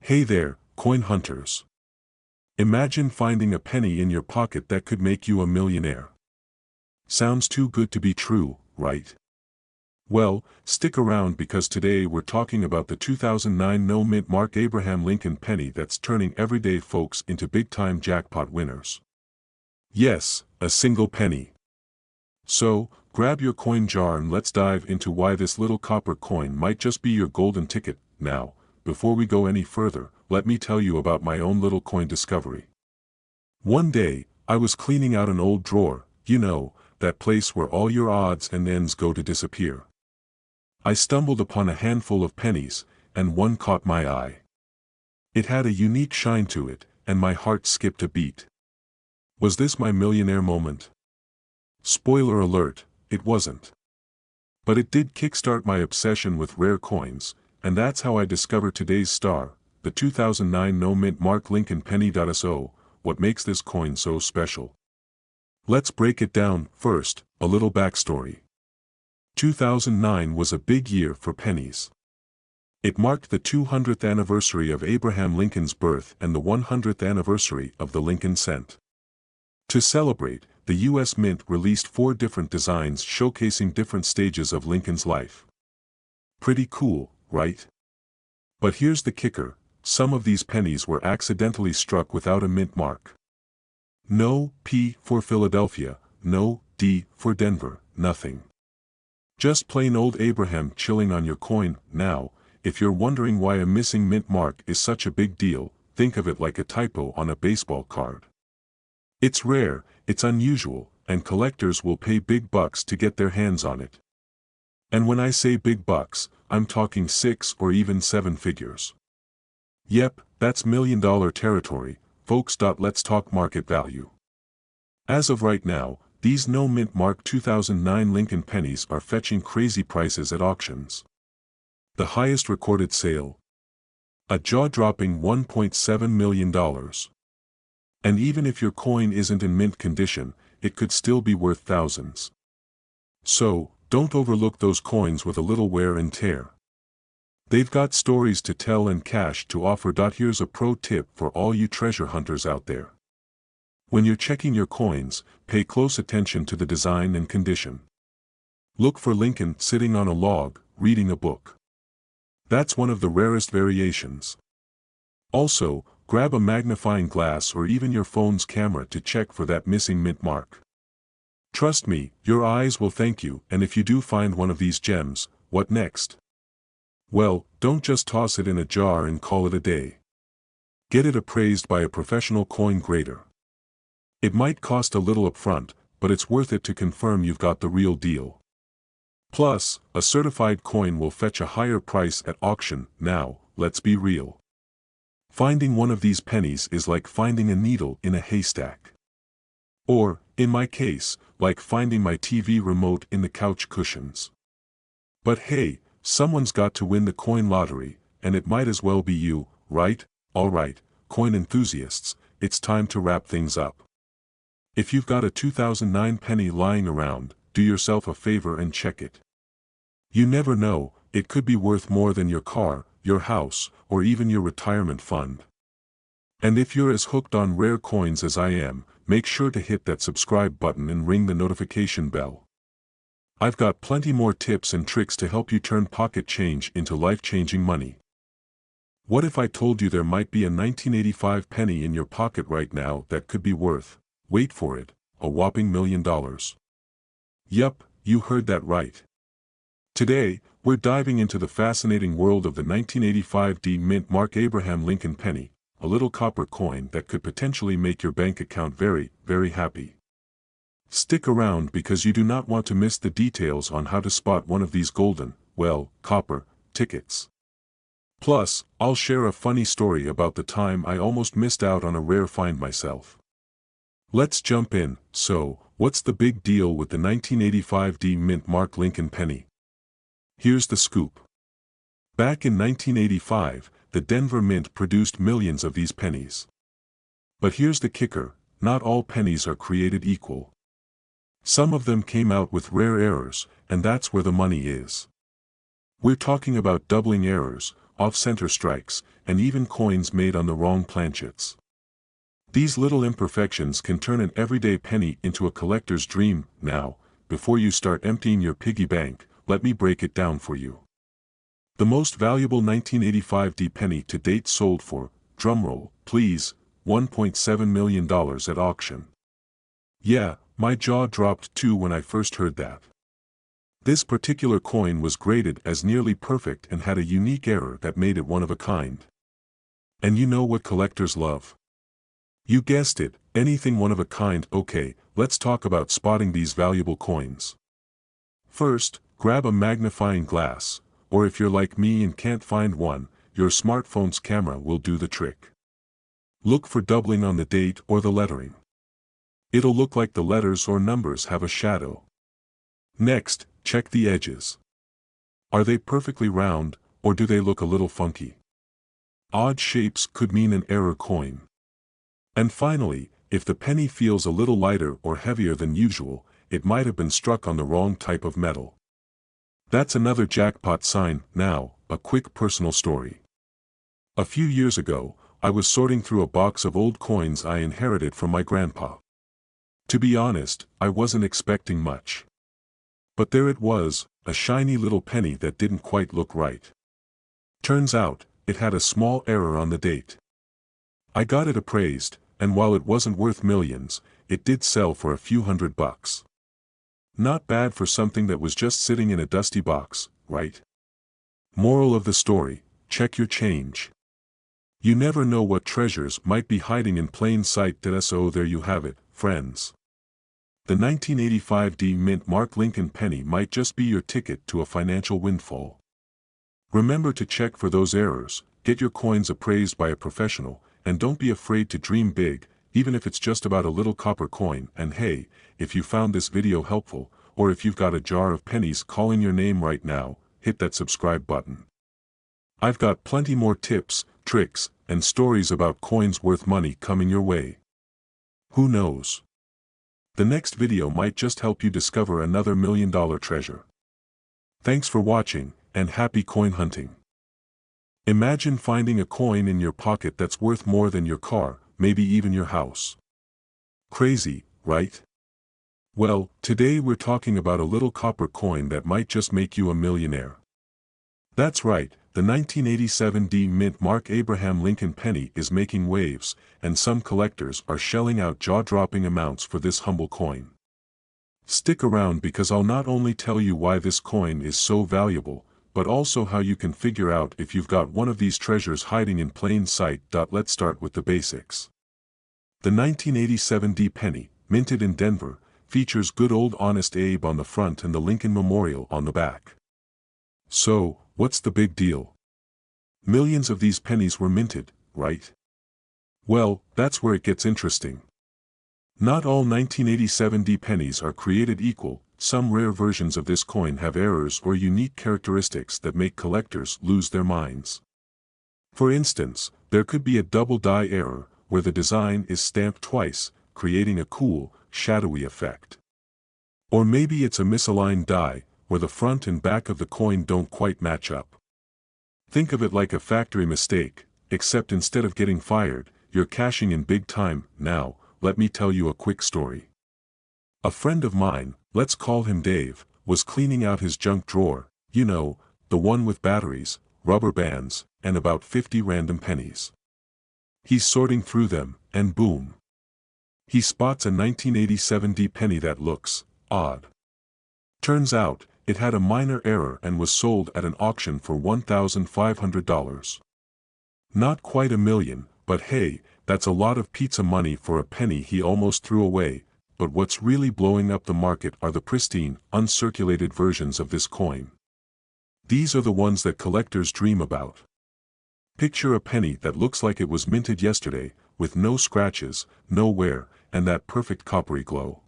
Hey there, coin hunters. Imagine finding a penny in your pocket that could make you a millionaire. Sounds too good to be true, right? Well, stick around because today we're talking about the 2009 no-mint Mark Abraham Lincoln penny that's turning everyday folks into big-time jackpot winners. Yes, a single penny. So, grab your coin jar and let's dive into why this little copper coin might just be your golden ticket. Now, before we go any further, let me tell you about my own little coin discovery. One day, I was cleaning out an old drawer, that place where all your odds and ends go to disappear. I stumbled upon a handful of pennies, and one caught my eye. It had a unique shine to it, and my heart skipped a beat. Was this my millionaire moment? Spoiler alert, it wasn't. But it did kickstart my obsession with rare coins, and that's how I discovered today's star, the 2009 no-mint Mark Lincoln penny. So, what makes this coin so special? Let's break it down. First, a little backstory. 2009 was a big year for pennies. It marked the 200th anniversary of Abraham Lincoln's birth and the 100th anniversary of the Lincoln cent. To celebrate, the U.S. Mint released 4 different designs showcasing different stages of Lincoln's life. Pretty cool, right? But here's the kicker, some of these pennies were accidentally struck without a mint mark. No P for Philadelphia, no D for Denver, nothing. Just plain old Abraham chilling on your coin. Now, if you're wondering why a missing mint mark is such a big deal, think of it like a typo on a baseball card. It's rare, it's unusual, and collectors will pay big bucks to get their hands on it. And when I say big bucks, I'm talking 6 or even 7 figures. Yep, that's million-dollar territory, folks. Let's talk market value. As of right now, these no-mint Mark 2009 Lincoln pennies are fetching crazy prices at auctions. The highest recorded sale? A jaw-dropping $1.7 million. And even if your coin isn't in mint condition, it could still be worth thousands. So, don't overlook those coins with a little wear and tear. They've got stories to tell and cash to offer. Here's a pro tip for all you treasure hunters out there. When you're checking your coins, pay close attention to the design and condition. Look for Lincoln sitting on a log, reading a book. That's one of the rarest variations. Also, grab a magnifying glass or even your phone's camera to check for that missing mint mark. Trust me, your eyes will thank you. And if you do find one of these gems, what next? Well, don't just toss it in a jar and call it a day. Get it appraised by a professional coin grader. It might cost a little upfront, but it's worth it to confirm you've got the real deal. Plus, a certified coin will fetch a higher price at auction. Now, let's be real. Finding one of these pennies is like finding a needle in a haystack. Or, in my case, like finding my TV remote in the couch cushions. But hey, someone's got to win the coin lottery, and it might as well be you, right? Alright, coin enthusiasts, it's time to wrap things up. If you've got a 2009 penny lying around, do yourself a favor and check it. You never know, it could be worth more than your car, your house, or even your retirement fund. And if you're as hooked on rare coins as I am, make sure to hit that subscribe button and ring the notification bell. I've got plenty more tips and tricks to help you turn pocket change into life-changing money. What if I told you there might be a 1985 penny in your pocket right now that could be worth, wait for it, a whopping $1 million? Yup, you heard that right. Today, we're diving into the fascinating world of the 1985 mint Mark Abraham Lincoln penny, a little copper coin that could potentially make your bank account very, very happy. Stick around because you do not want to miss the details on how to spot one of these golden, copper, tickets. Plus, I'll share a funny story about the time I almost missed out on a rare find myself. Let's jump in. So, what's the big deal with the 1985 mint Mark Lincoln penny? Here's the scoop. Back in 1985, the Denver Mint produced millions of these pennies. But here's the kicker, not all pennies are created equal. Some of them came out with rare errors, and that's where the money is. We're talking about doubling errors, off-center strikes, and even coins made on the wrong planchets. These little imperfections can turn an everyday penny into a collector's dream. Now, before you start emptying your piggy bank, let me break it down for you. The most valuable 1985 D penny to date sold for, drumroll, please, $1.7 million at auction. Yeah, my jaw dropped too when I first heard that. This particular coin was graded as nearly perfect and had a unique error that made it one of a kind. And you know what collectors love? You guessed it, anything one of a kind. Okay, let's talk about spotting these valuable coins. First, grab a magnifying glass, or if you're like me and can't find one, your smartphone's camera will do the trick. Look for doubling on the date or the lettering. It'll look like the letters or numbers have a shadow. Next, check the edges. Are they perfectly round, or do they look a little funky? Odd shapes could mean an error coin. And finally, if the penny feels a little lighter or heavier than usual, it might have been struck on the wrong type of metal. That's another jackpot sign. Now, a quick personal story. A few years ago, I was sorting through a box of old coins I inherited from my grandpa. To be honest, I wasn't expecting much. But there it was, a shiny little penny that didn't quite look right. Turns out, it had a small error on the date. I got it appraised, and while it wasn't worth millions, it did sell for a few $100. Not bad for something that was just sitting in a dusty box, right? Moral of the story, check your change. You never know what treasures might be hiding in plain sight. So there you have it, friends. The 1985 D Mint Mark Lincoln penny might just be your ticket to a financial windfall. Remember to check for those errors, get your coins appraised by a professional, and don't be afraid to dream big, even if it's just about a little copper coin. And hey, if you found this video helpful, or if you've got a jar of pennies calling your name right now, hit that subscribe button. I've got plenty more tips, tricks, and stories about coins worth money coming your way. Who knows? The next video might just help you discover another $1 million treasure. Thanks for watching, and happy coin hunting. Imagine finding a coin in your pocket that's worth more than your car, maybe even your house. Crazy, right? Well, today we're talking about a little copper coin that might just make you a millionaire. That's right, the 1987 D Mint Mark Abraham Lincoln penny is making waves, and some collectors are shelling out jaw-dropping amounts for this humble coin. Stick around because I'll not only tell you why this coin is so valuable, but also how you can figure out if you've got one of these treasures hiding in plain sight. Let's start with the basics. The 1987 D penny, minted in Denver, features good old Honest Abe on the front and the Lincoln Memorial on the back. So, what's the big deal? Millions of these pennies were minted, right? Well, that's where it gets interesting. Not all 1987 D pennies are created equal. Some rare versions of this coin have errors or unique characteristics that make collectors lose their minds. For instance, there could be a double die error, where the design is stamped twice, creating a cool, shadowy effect. Or maybe it's a misaligned die, where the front and back of the coin don't quite match up. Think of it like a factory mistake, except instead of getting fired, you're cashing in big time. Now, let me tell you a quick story. A friend of mine, let's call him Dave, was cleaning out his junk drawer, you know, the one with batteries, rubber bands, and about 50 random pennies. He's sorting through them, and boom. He spots a 1987 D penny that looks odd. Turns out, it had a minor error and was sold at an auction for $1,500. Not quite $1 million, but hey, that's a lot of pizza money for a penny he almost threw away. But what's really blowing up the market are the pristine, uncirculated versions of this coin. These are the ones that collectors dream about. Picture a penny that looks like it was minted yesterday, with no scratches, no wear, and that perfect coppery glow.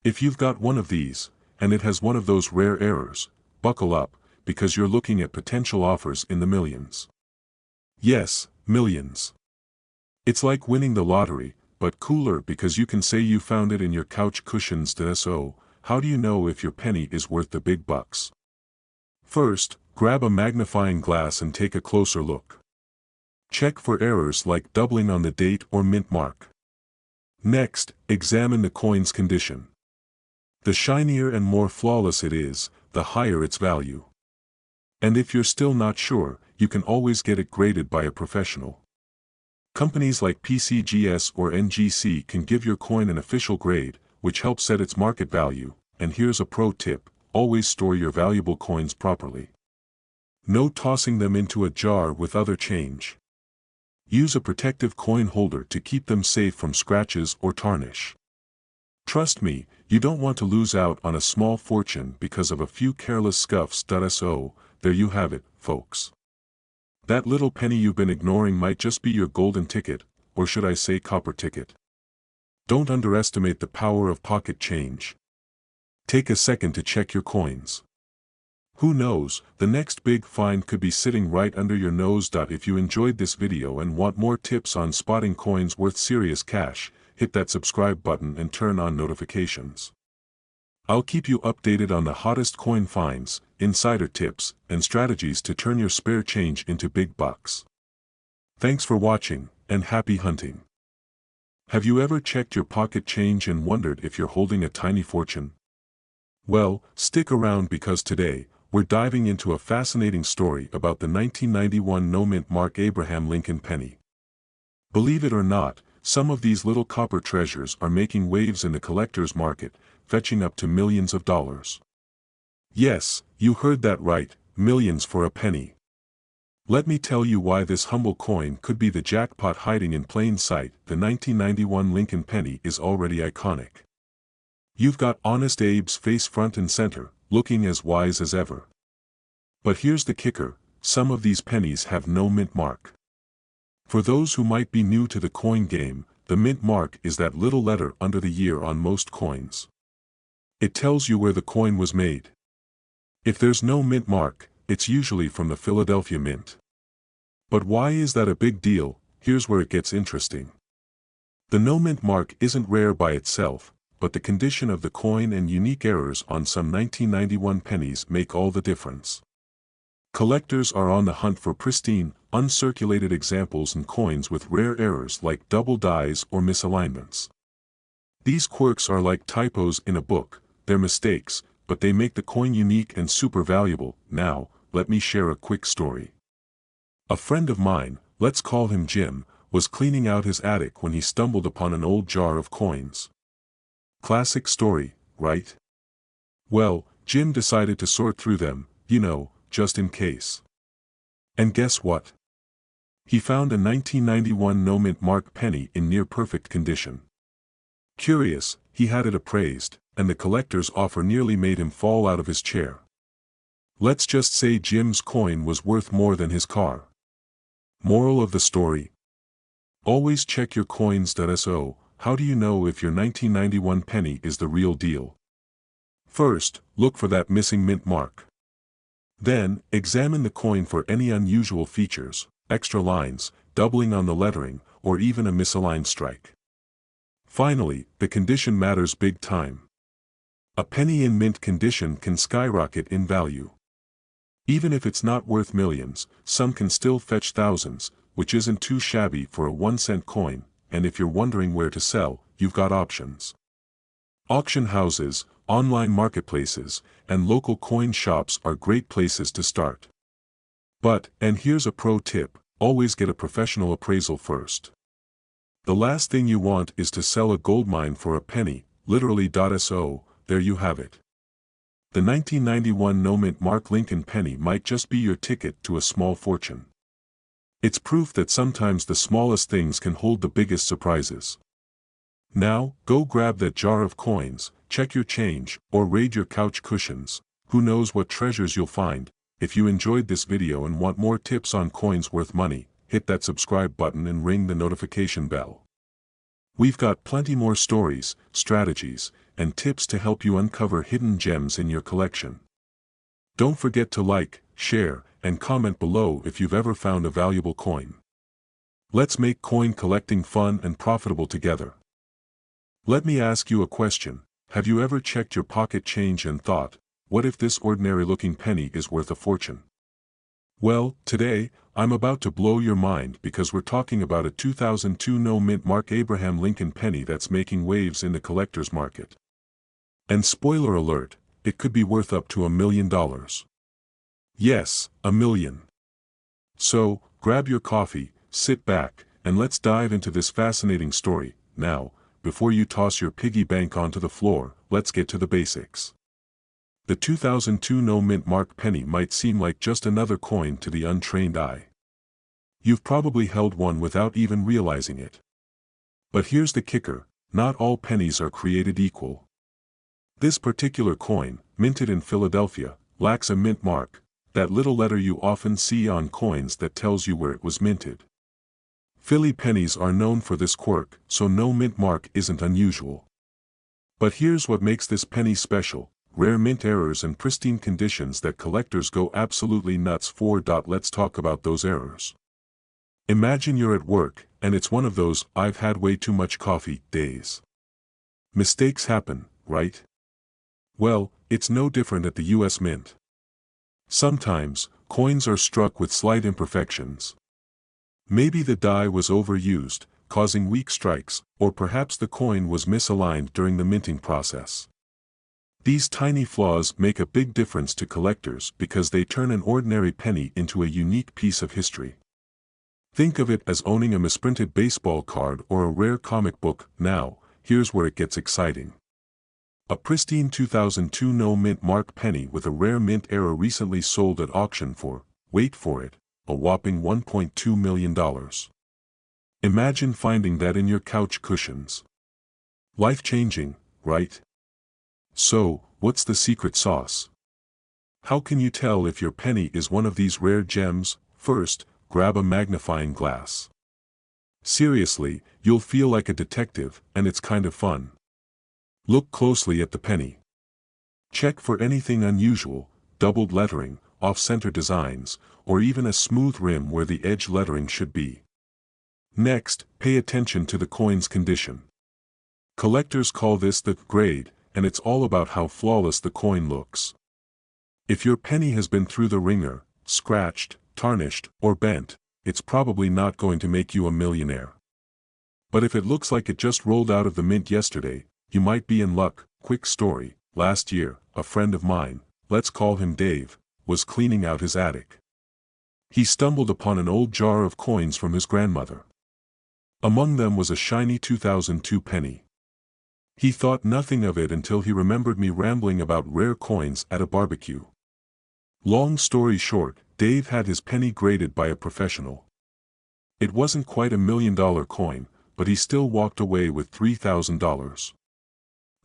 If you've got one of these, and it has one of those rare errors, buckle up, because you're looking at potential offers in the millions. Yes, millions. It's like winning the lottery, but cooler because you can say you found it in your couch cushions. So, how do you know if your penny is worth the big bucks? First, grab a magnifying glass and take a closer look. Check for errors like doubling on the date or mint mark. Next, examine the coin's condition. The shinier and more flawless it is, the higher its value. And if you're still not sure, you can always get it graded by a professional. Companies like PCGS or NGC can give your coin an official grade, which helps set its market value. And here's a pro tip: always store your valuable coins properly. No tossing them into a jar with other change. Use a protective coin holder to keep them safe from scratches or tarnish. Trust me, you don't want to lose out on a small fortune because of a few careless scuffs. So, there you have it, folks. That little penny you've been ignoring might just be your golden ticket, or should I say copper ticket. Don't underestimate the power of pocket change. Take a second to check your coins. Who knows, the next big find could be sitting right under your nose. If you enjoyed this video and want more tips on spotting coins worth serious cash, hit that subscribe button and turn on notifications. I'll keep you updated on the hottest coin finds, insider tips, and strategies to turn your spare change into big bucks. Thanks for watching, and happy hunting. Have you ever checked your pocket change and wondered if you're holding a tiny fortune? Well, stick around because today, we're diving into a fascinating story about the 1991 no-mint mark Abraham Lincoln penny. Believe it or not, some of these little copper treasures are making waves in the collector's market, fetching up to millions of dollars. Yes, you heard that right, millions for a penny. Let me tell you why this humble coin could be the jackpot hiding in plain sight. The 1991 Lincoln penny is already iconic. You've got Honest Abe's face front and center, looking as wise as ever. But here's the kicker: some of these pennies have no mint mark. For those who might be new to the coin game, the mint mark is that little letter under the year on most coins. It tells you where the coin was made. If there's no mint mark, it's usually from the Philadelphia Mint. But why is that a big deal? Here's where it gets interesting. The no mint mark isn't rare by itself, but the condition of the coin and unique errors on some 1991 pennies make all the difference. Collectors are on the hunt for pristine, uncirculated examples and coins with rare errors like double dies or misalignments. These quirks are like typos in a book. They're mistakes, but they make the coin unique and super valuable. Now, let me share a quick story. A friend of mine, let's call him Jim, was cleaning out his attic when he stumbled upon an old jar of coins. Classic story, right? Well, Jim decided to sort through them, just in case. And guess what? He found a 1991 no-mint mark penny in near-perfect condition. Curious, he had it appraised, and the collector's offer nearly made him fall out of his chair. Let's just say Jim's coin was worth more than his car. Moral of the story: always check your coins. So, how do you know if your 1991 penny is the real deal? First, look for that missing mint mark. Then, examine the coin for any unusual features, extra lines, doubling on the lettering, or even a misaligned strike. Finally, the condition matters big time. A penny in mint condition can skyrocket in value. Even if it's not worth millions, some can still fetch thousands, which isn't too shabby for a 1-cent coin. And if you're wondering where to sell, you've got options. Auction houses, online marketplaces, and local coin shops are great places to start. But, and here's a pro tip, always get a professional appraisal first. The last thing you want is to sell a goldmine for a penny, literally. So, there you have it. The 1991 no-mint mark Lincoln penny might just be your ticket to a small fortune. It's proof that sometimes the smallest things can hold the biggest surprises. Now, go grab that jar of coins, check your change, or raid your couch cushions. Who knows what treasures you'll find. If you enjoyed this video and want more tips on coins worth money, hit that subscribe button and ring the notification bell. We've got plenty more stories, strategies, and tips to help you uncover hidden gems in your collection. Don't forget to like, share, and comment below if you've ever found a valuable coin. Let's make coin collecting fun and profitable together. Let me ask you a question: have you ever checked your pocket change and thought, what if this ordinary looking penny is worth a fortune? Well, today, I'm about to blow your mind because we're talking about a 2002 no-mint Mark Abraham Lincoln penny that's making waves in the collector's market. And spoiler alert, it could be worth up to $1 million. Yes, $1 million. So, grab your coffee, sit back, and let's dive into this fascinating story. Now, before you toss your piggy bank onto the floor, let's get to the basics. The 2002 no-mint Mark penny might seem like just another coin to the untrained eye. You've probably held one without even realizing it. But here's the kicker, not all pennies are created equal. This particular coin, minted in Philadelphia, lacks a mint mark, that little letter you often see on coins that tells you where it was minted. Philly pennies are known for this quirk, so no mint mark isn't unusual. But here's what makes this penny special: rare mint errors and pristine conditions that collectors go absolutely nuts for. Let's talk about those errors. Imagine you're at work, and it's one of those "I've had way too much coffee" days. Mistakes happen, right? Well, it's no different at the US Mint. Sometimes, coins are struck with slight imperfections. Maybe the die was overused, causing weak strikes, or perhaps the coin was misaligned during the minting process. These tiny flaws make a big difference to collectors because they turn an ordinary penny into a unique piece of history. Think of it as owning a misprinted baseball card or a rare comic book. Now, here's where it gets exciting. A pristine 2002 no-mint Mark penny with a rare mint error recently sold at auction for, wait for it, a whopping $1.2 million. Imagine finding that in your couch cushions. Life-changing, right? So, what's the secret sauce? How can you tell if your penny is one of these rare gems? First, grab a magnifying glass. Seriously, you'll feel like a detective, and it's kind of fun. Look closely at the penny. Check for anything unusual, doubled lettering, off-center designs, or even a smooth rim where the edge lettering should be. Next, pay attention to the coin's condition. Collectors call this the grade, and it's all about how flawless the coin looks. If your penny has been through the ringer, scratched, tarnished, or bent, it's probably not going to make you a millionaire. But if it looks like it just rolled out of the mint yesterday, you might be in luck. Quick story: last year, a friend of mine, let's call him Dave, was cleaning out his attic. He stumbled upon an old jar of coins from his grandmother. Among them was a shiny 2002 penny. He thought nothing of it until he remembered me rambling about rare coins at a barbecue. Long story short, Dave had his penny graded by a professional. It wasn't quite $1 million coin, but he still walked away with $3,000.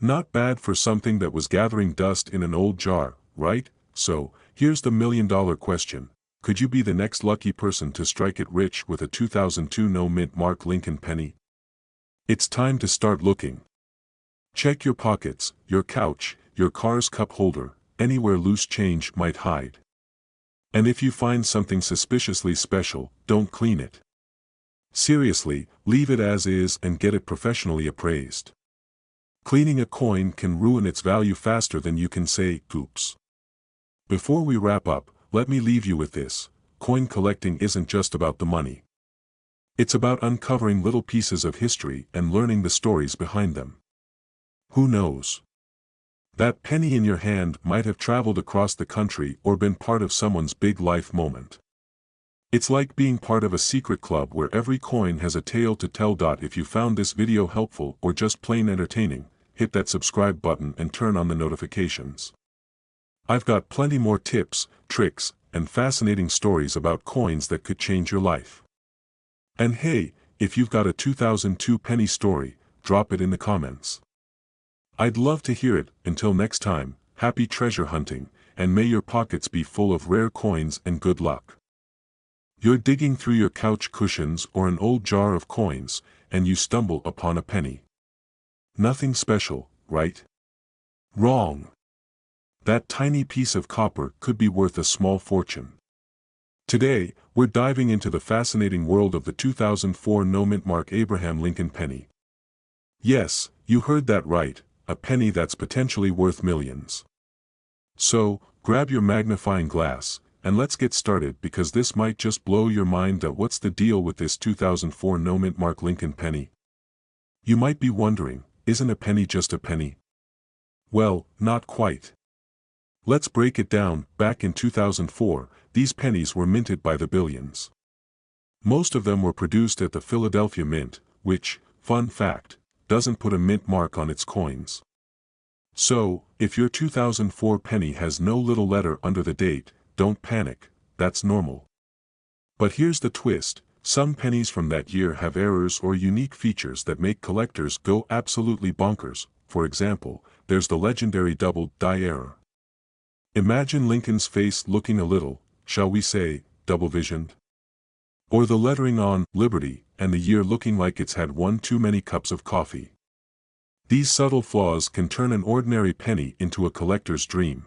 Not bad for something that was gathering dust in an old jar, right? So, here's the $1 million question. Could you be the next lucky person to strike it rich with a 2002 no-mint Mark Lincoln penny? It's time to start looking. Check your pockets, your couch, your car's cup holder, anywhere loose change might hide. And if you find something suspiciously special, don't clean it. Seriously, leave it as is and get it professionally appraised. Cleaning a coin can ruin its value faster than you can say, "Oops." Before we wrap up, let me leave you with this: coin collecting isn't just about the money. It's about uncovering little pieces of history and learning the stories behind them. Who knows? That penny in your hand might have traveled across the country or been part of someone's big life moment. It's like being part of a secret club where every coin has a tale to tell. If you found this video helpful or just plain entertaining, hit that subscribe button and turn on the notifications. I've got plenty more tips, tricks, and fascinating stories about coins that could change your life. And hey, if you've got a 2002 penny story, drop it in the comments. I'd love to hear it. Until next time, happy treasure hunting, and may your pockets be full of rare coins and good luck. You're digging through your couch cushions or an old jar of coins, and you stumble upon a penny. Nothing special, right? Wrong. That tiny piece of copper could be worth a small fortune. Today, we're diving into the fascinating world of the 2004 no-mint Mark Abraham Lincoln penny. Yes, you heard that right, a penny that's potentially worth millions. So, grab your magnifying glass, and let's get started because this might just blow your mind. What's the deal with this 2004 no mint mark Lincoln penny? You might be wondering, isn't a penny just a penny? Well, not quite. Let's break it down. Back in 2004, these pennies were minted by the billions. Most of them were produced at the Philadelphia Mint, which, fun fact, doesn't put a mint mark on its coins. So, if your 2004 penny has no little letter under the date, don't panic, that's normal. But here's the twist, some pennies from that year have errors or unique features that make collectors go absolutely bonkers. For example, there's the legendary double die error. Imagine Lincoln's face looking a little, shall we say, double-visioned? Or the lettering on Liberty and the year looking like it's had one too many cups of coffee. These subtle flaws can turn an ordinary penny into a collector's dream.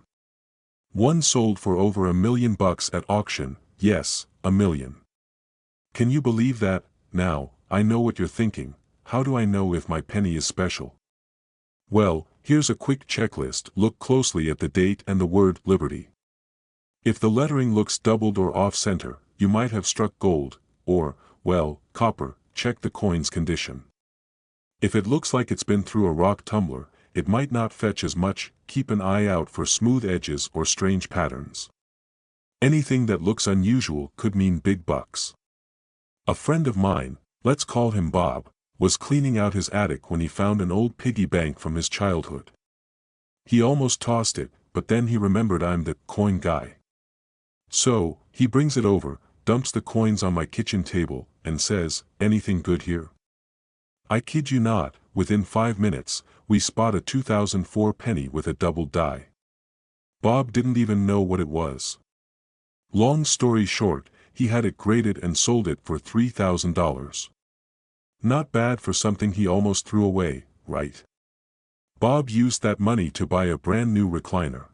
One sold for over $1 million at auction, yes, $1 million. Can you believe that? Now, I know what you're thinking, how do I know if my penny is special? Well, here's a quick checklist. Look closely at the date and the word Liberty. If the lettering looks doubled or off-center, you might have struck gold, or, well, copper. Check the coin's condition. If it looks like it's been through a rock tumbler, it might not fetch as much. Keep an eye out for smooth edges or strange patterns. Anything that looks unusual could mean big bucks. A friend of mine, let's call him Bob, was cleaning out his attic when he found an old piggy bank from his childhood. He almost tossed it, but then he remembered I'm the coin guy. So, he brings it over, dumps the coins on my kitchen table, and says, "Anything good here?" I kid you not, within 5 minutes, we spot a 2004 penny with a double die. Bob didn't even know what it was. Long story short, he had it graded and sold it for $3,000. Not bad for something he almost threw away, right? Bob used that money to buy a brand new recliner.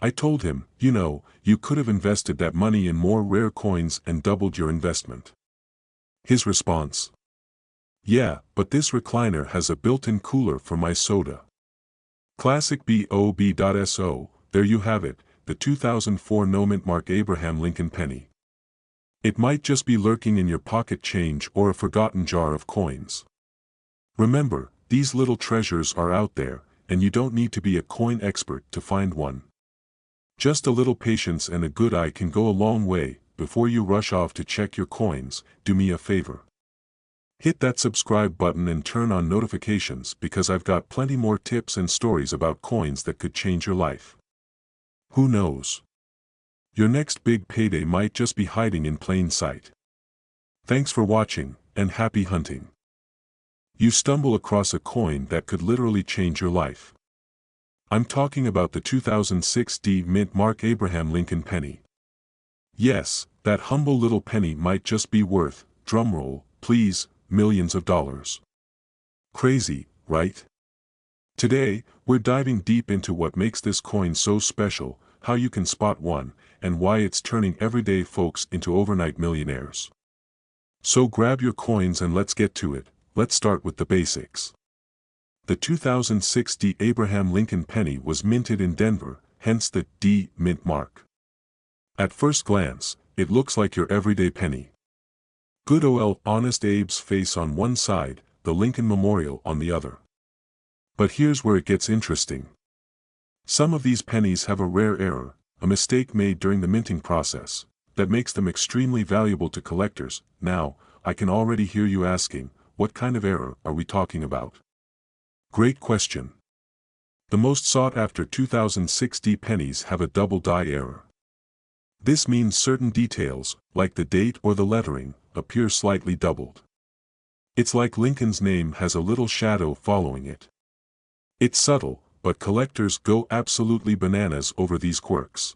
I told him, you could have invested that money in more rare coins and doubled your investment. His response: "Yeah, but this recliner has a built-in cooler for my soda." Classic Bob.so, there you have it, the 2004 no mint mark Abraham Lincoln penny. It might just be lurking in your pocket change or a forgotten jar of coins. Remember, these little treasures are out there, and you don't need to be a coin expert to find one. Just a little patience and a good eye can go a long way. Before you rush off to check your coins, do me a favor. Hit that subscribe button and turn on notifications because I've got plenty more tips and stories about coins that could change your life. Who knows? Your next big payday might just be hiding in plain sight. Thanks for watching, and happy hunting. You stumble across a coin that could literally change your life. I'm talking about the 2006 mint mark Abraham Lincoln penny. Yes, that humble little penny might just be worth, drumroll, please, millions of dollars. Crazy, right? Today, we're diving deep into what makes this coin so special, how you can spot one, and why it's turning everyday folks into overnight millionaires. So grab your coins and let's get to it. Let's start with the basics. The 2006 Abraham Lincoln penny was minted in Denver, hence the D mint mark. At first glance, it looks like your everyday penny. Good old Honest Abe's face on one side, the Lincoln Memorial on the other. But here's where it gets interesting. Some of these pennies have a rare error, a mistake made during the minting process, that makes them extremely valuable to collectors. Now, I can already hear you asking, what kind of error are we talking about? Great question. The most sought-after 2006 pennies have a double die error. This means certain details, like the date or the lettering, appear slightly doubled. It's like Lincoln's name has a little shadow following it. It's subtle, but collectors go absolutely bananas over these quirks.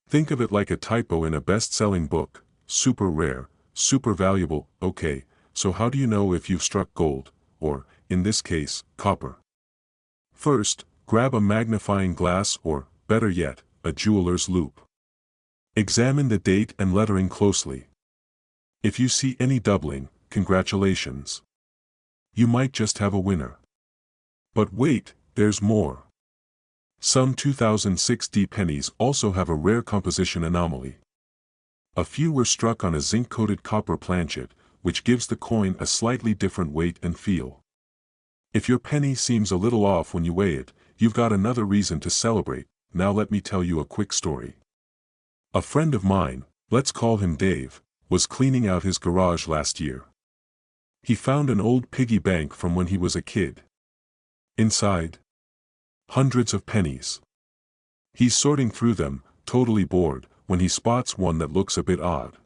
Think of it like a typo in a best-selling book, super rare, super valuable. Okay, so how do you know if you've struck gold, or, in this case, copper? First, grab a magnifying glass or, better yet, a jeweler's loupe. Examine the date and lettering closely. If you see any doubling, congratulations. You might just have a winner. But wait, there's more. Some 2006 pennies also have a rare composition anomaly. A few were struck on a zinc-coated copper planchet, which gives the coin a slightly different weight and feel. If your penny seems a little off when you weigh it, you've got another reason to celebrate. Now let me tell you a quick story. A friend of mine, let's call him Dave, was cleaning out his garage last year. He found an old piggy bank from when he was a kid. Inside, hundreds of pennies. He's sorting through them, totally bored, when he spots one that looks a bit odd.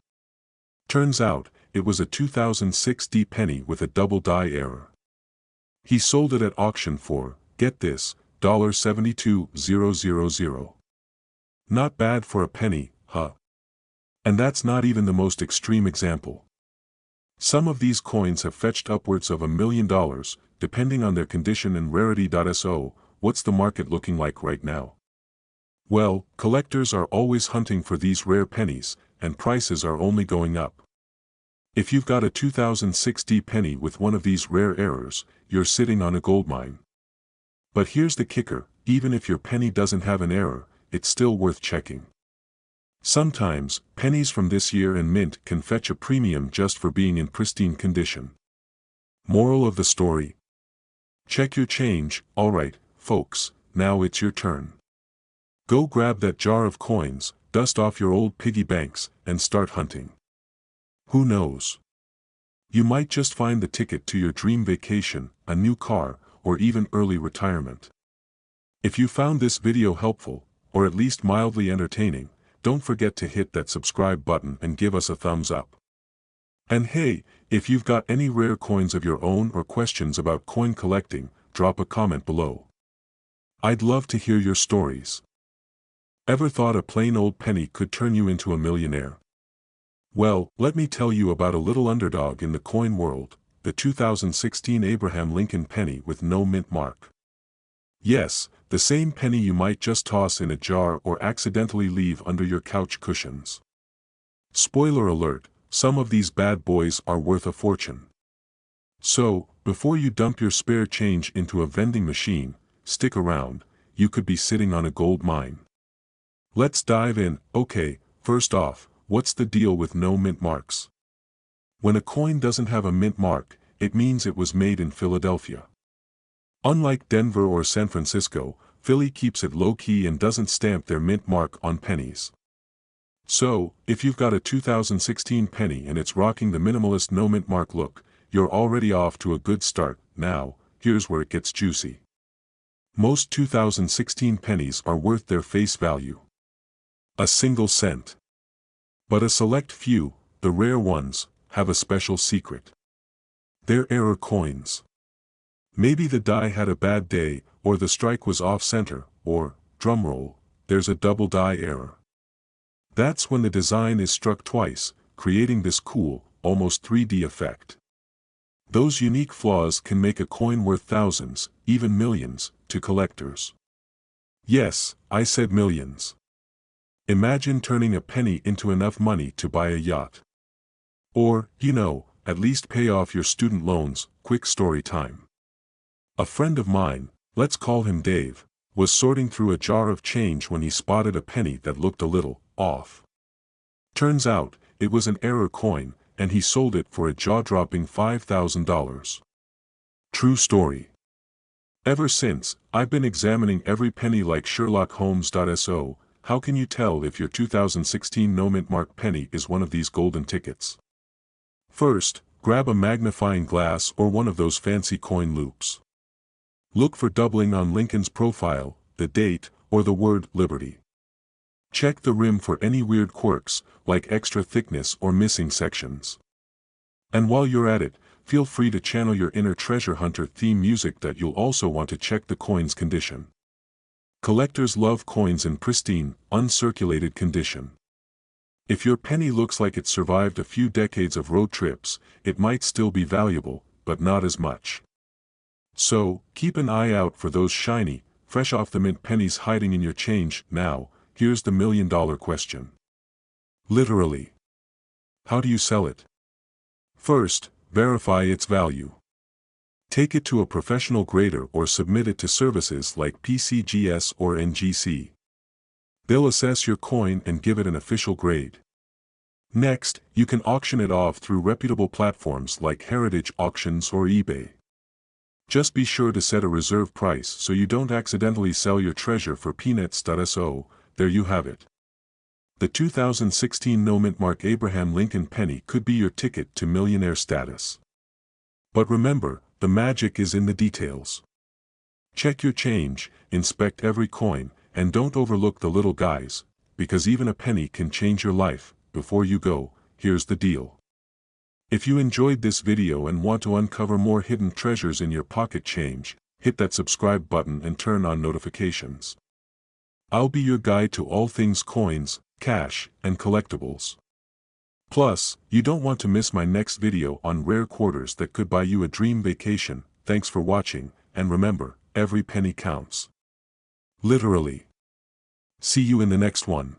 Turns out, it was a 2006 penny with a double die error. He sold it at auction for, get this, $72,000. Not bad for a penny, huh? And that's not even the most extreme example. Some of these coins have fetched upwards of $1 million, depending on their condition and rarity. So, what's the market looking like right now? Well, collectors are always hunting for these rare pennies, and prices are only going up. If you've got a 2006 penny with one of these rare errors, you're sitting on a goldmine. But here's the kicker, even if your penny doesn't have an error, it's still worth checking. Sometimes, pennies from this year and mint can fetch a premium just for being in pristine condition. Moral of the story: check your change. Alright, folks, now it's your turn. Go grab that jar of coins, dust off your old piggy banks, and start hunting. Who knows? You might just find the ticket to your dream vacation, a new car, or even early retirement. If you found this video helpful, or at least mildly entertaining, don't forget to hit that subscribe button and give us a thumbs up. And hey, if you've got any rare coins of your own or questions about coin collecting, drop a comment below. I'd love to hear your stories. Ever thought a plain old penny could turn you into a millionaire? Well, let me tell you about a little underdog in the coin world, the 2016 Abraham Lincoln penny with no mint mark. Yes, the same penny you might just toss in a jar or accidentally leave under your couch cushions. Spoiler alert, some of these bad boys are worth a fortune. So, before you dump your spare change into a vending machine, stick around, you could be sitting on a gold mine. Let's dive in. Okay, first off, what's the deal with no mint marks? When a coin doesn't have a mint mark, it means it was made in Philadelphia. Unlike Denver or San Francisco, Philly keeps it low-key and doesn't stamp their mint mark on pennies. So, if you've got a 2016 penny and it's rocking the minimalist no mint mark look, you're already off to a good start. Now, here's where it gets juicy. Most 2016 pennies are worth their face value. A single cent. But a select few, the rare ones, have a special secret. They're error coins. Maybe the die had a bad day, or the strike was off-center, or, drumroll, there's a double die error. That's when the design is struck twice, creating this cool, almost 3D effect. Those unique flaws can make a coin worth thousands, even millions, to collectors. Yes, I said millions. Imagine turning a penny into enough money to buy a yacht. Or, at least pay off your student loans. Quick story time. A friend of mine, let's call him Dave, was sorting through a jar of change when he spotted a penny that looked a little off. Turns out, it was an error coin, and he sold it for a jaw-dropping $5,000. True story. Ever since, I've been examining every penny like Sherlock Holmes. So, how can you tell if your 2016 no mint mark penny is one of these golden tickets? First, grab a magnifying glass or one of those fancy coin loupes. Look for doubling on Lincoln's profile, the date, or the word Liberty. Check the rim for any weird quirks, like extra thickness or missing sections. And while you're at it, feel free to channel your inner treasure hunter theme music that you'll also want to check the coin's condition. Collectors love coins in pristine, uncirculated condition. If your penny looks like it survived a few decades of road trips, it might still be valuable, but not as much. So, keep an eye out for those shiny, fresh off the mint pennies hiding in your change. Now, here's the million-dollar question. Literally. How do you sell it? First, verify its value. Take it to a professional grader or submit it to services like PCGS or NGC. They'll assess your coin and give it an official grade. Next, you can auction it off through reputable platforms like Heritage Auctions or eBay. Just be sure to set a reserve price so you don't accidentally sell your treasure for peanuts. So, there you have it. The 2016 no-mint mark Abraham Lincoln penny could be your ticket to millionaire status. But remember, the magic is in the details. Check your change, inspect every coin, and don't overlook the little guys, because even a penny can change your life. Before you go, here's the deal. If you enjoyed this video and want to uncover more hidden treasures in your pocket change, hit that subscribe button and turn on notifications. I'll be your guide to all things coins, cash, and collectibles. Plus, you don't want to miss my next video on rare quarters that could buy you a dream vacation. Thanks for watching, and remember, every penny counts. Literally. See you in the next one.